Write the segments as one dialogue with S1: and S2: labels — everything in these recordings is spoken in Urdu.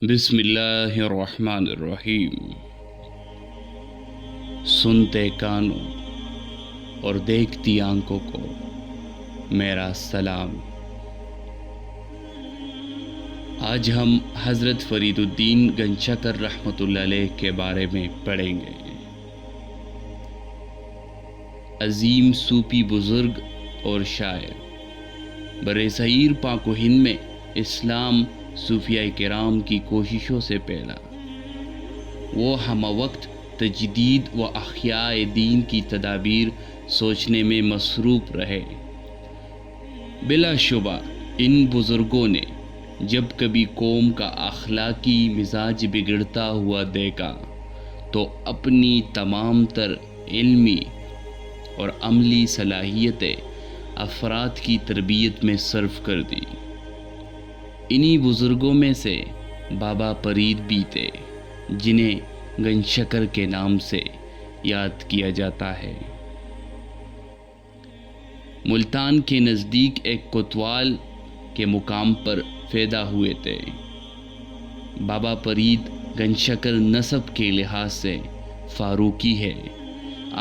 S1: بسم اللہ الرحمن الرحیم۔ سنتے کانوں اور دیکھتی آنکھوں کو میرا سلام۔ آج ہم حضرت فرید الدین گنجشکر رحمۃ اللہ علیہ کے بارے میں پڑھیں گے۔ عظیم صوفی بزرگ اور شاعر، برصغیر پاک و ہند میں اسلام صوفیاء کرام کی کوششوں سے پھیلا۔ وہ ہمہ وقت تجدید و احیاء دین کی تدابیر سوچنے میں مصروف رہے۔ بلا شبہ ان بزرگوں نے جب کبھی قوم کا اخلاقی مزاج بگڑتا ہوا دیکھا تو اپنی تمام تر علمی اور عملی صلاحیتیں افراد کی تربیت میں صرف کر دی۔ انہی بزرگوں میں سے بابا فرید بھی تھے، جنہیں گنجشکر کے نام سے یاد کیا جاتا ہے۔ ملتان کے نزدیک ایک کوتوال کے مقام پر پیدا ہوئے تھے۔ بابا فرید گنجشکر نسب کے لحاظ سے فاروقی ہے۔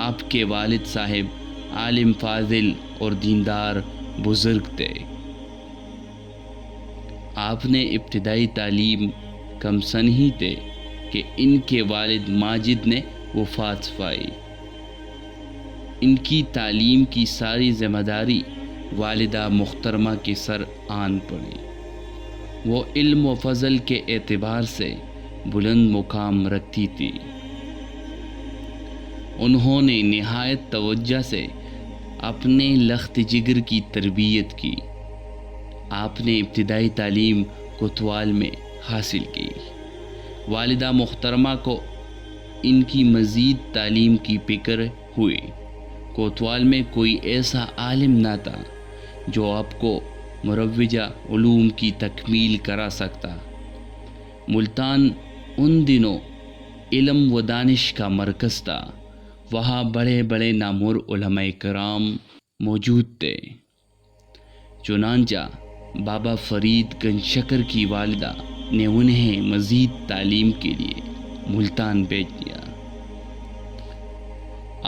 S1: آپ کے والد صاحب عالم فاضل اور دیندار بزرگ تھے۔ آپ نے ابتدائی تعلیم کم سن ہی تھے کہ ان کے والد ماجد نے وفات پائی۔ ان کی تعلیم کی ساری ذمہ داری والدہ محترمہ کے سر آن پڑی۔ وہ علم و فضل کے اعتبار سے بلند مقام رکھتی تھی۔ انہوں نے نہایت توجہ سے اپنے لخت جگر کی تربیت کی۔ آپ نے ابتدائی تعلیم کوتوال میں حاصل کی۔ والدہ محترمہ کو ان کی مزید تعلیم کی فکر ہوئی۔ کوتوال میں کوئی ایسا عالم نہ تھا جو آپ کو مروجہ علوم کی تکمیل کرا سکتا۔ ملتان ان دنوں علم و دانش کا مرکز تھا۔ وہاں بڑے بڑے نامور علماء کرام موجود تھے۔ چنانچہ بابا فرید گنجشکر کی والدہ نے انہیں مزید تعلیم کے لیے ملتان بھیج دیا۔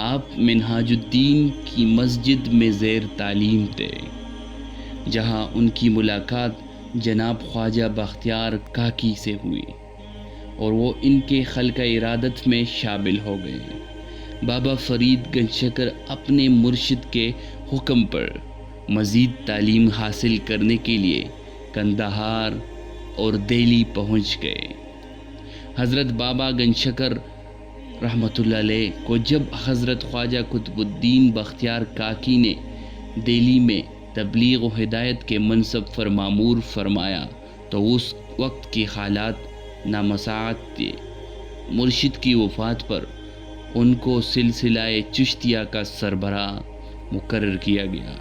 S1: آپ منہاج الدین کی مسجد میں زیر تعلیم تھے، جہاں ان کی ملاقات جناب خواجہ بختیار کاکی سے ہوئی اور وہ ان کے خلق ارادت میں شامل ہو گئے۔ بابا فرید گنجشکر اپنے مرشد کے حکم پر مزید تعلیم حاصل کرنے کے لیے قندھار اور دہلی پہنچ گئے۔ حضرت بابا گنجشکر رحمۃ اللہ علیہ کو جب حضرت خواجہ قطب الدین بختیار کاکی نے دہلی میں تبلیغ و ہدایت کے منصب پر مامور فرمایا تو اس وقت کے حالات نامساعد تھے۔ مرشد کی وفات پر ان کو سلسلہ چشتیہ کا سربراہ مقرر کیا گیا۔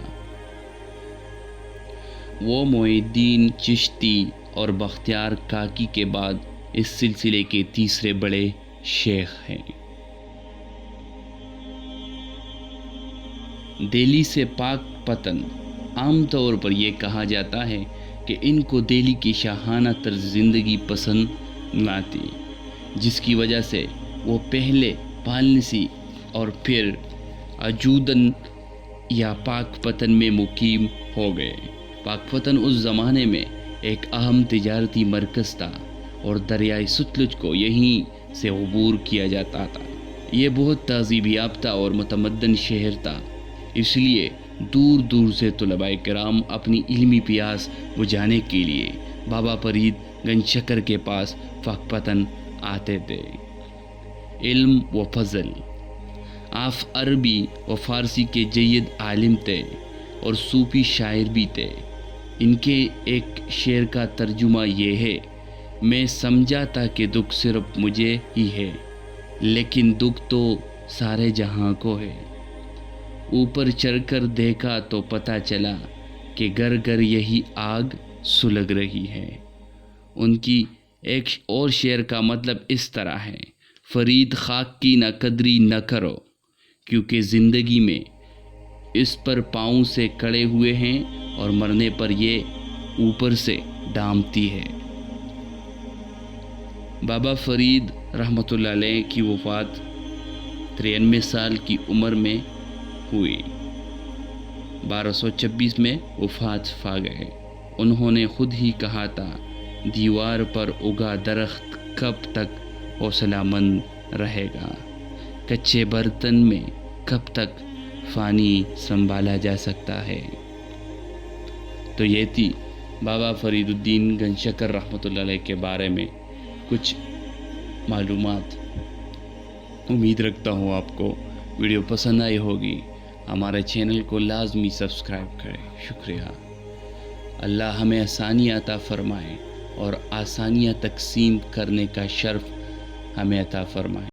S1: وہ معین الدین چشتی اور بختیار کاکی کے بعد اس سلسلے کے تیسرے بڑے شیخ ہیں۔ دہلی سے پاک پتن، عام طور پر یہ کہا جاتا ہے کہ ان کو دہلی کی شاہانہ طرز زندگی پسند نہ تھی، جس کی وجہ سے وہ پہلے پالنسی اور پھر اجودن یا پاک پتن میں مقیم ہو گئے۔ پاک پتن اس زمانے میں ایک اہم تجارتی مرکز تھا اور دریائے ستلج کو یہیں سے عبور کیا جاتا تھا۔ یہ بہت تہذیب یافتہ اور متمدن شہر تھا، اس لیے دور دور سے طلباء کرام اپنی علمی پیاس بجھانے کے لیے بابا فرید گنجشکر کے پاس پاک پتن آتے تھے۔ علم و فضل، آپ عربی و فارسی کے جید عالم تھے اور صوفی شاعر بھی تھے۔ ان کے ایک شعر کا ترجمہ یہ ہے: میں سمجھا تھا کہ دکھ صرف مجھے ہی ہے، لیکن دکھ تو سارے جہاں کو ہے۔ اوپر چڑھ کر دیکھا تو پتہ چلا کہ گھر گھر یہی آگ سلگ رہی ہے۔ ان کی ایک اور شعر کا مطلب اس طرح ہے: فرید خاک کی نہ قدری نہ کرو، کیونکہ زندگی میں اس پر پاؤں سے کڑے ہوئے ہیں اور مرنے پر یہ اوپر سے ڈامتی ہے۔ بابا فرید رحمۃ اللہ علیہ کی وفات 93 سال کی عمر میں ہوئی۔ 1226 میں وفات پا گئے۔ انہوں نے خود ہی کہا تھا، دیوار پر اگا درخت کب تک حوصلہ مند رہے گا، کچے برتن میں کب تک پانی سنبھالا جا سکتا ہے۔ تو یہ تھی بابا فرید الدین گنجشکر رحمۃ اللہ علیہ کے بارے میں کچھ معلومات۔ امید رکھتا ہوں آپ کو ویڈیو پسند آئی ہوگی۔ ہمارے چینل کو لازمی سبسکرائب کریں۔ شکریہ۔ اللہ ہمیں آسانیاں عطا فرمائے اور آسانیاں تقسیم کرنے کا شرف ہمیں عطا فرمائے۔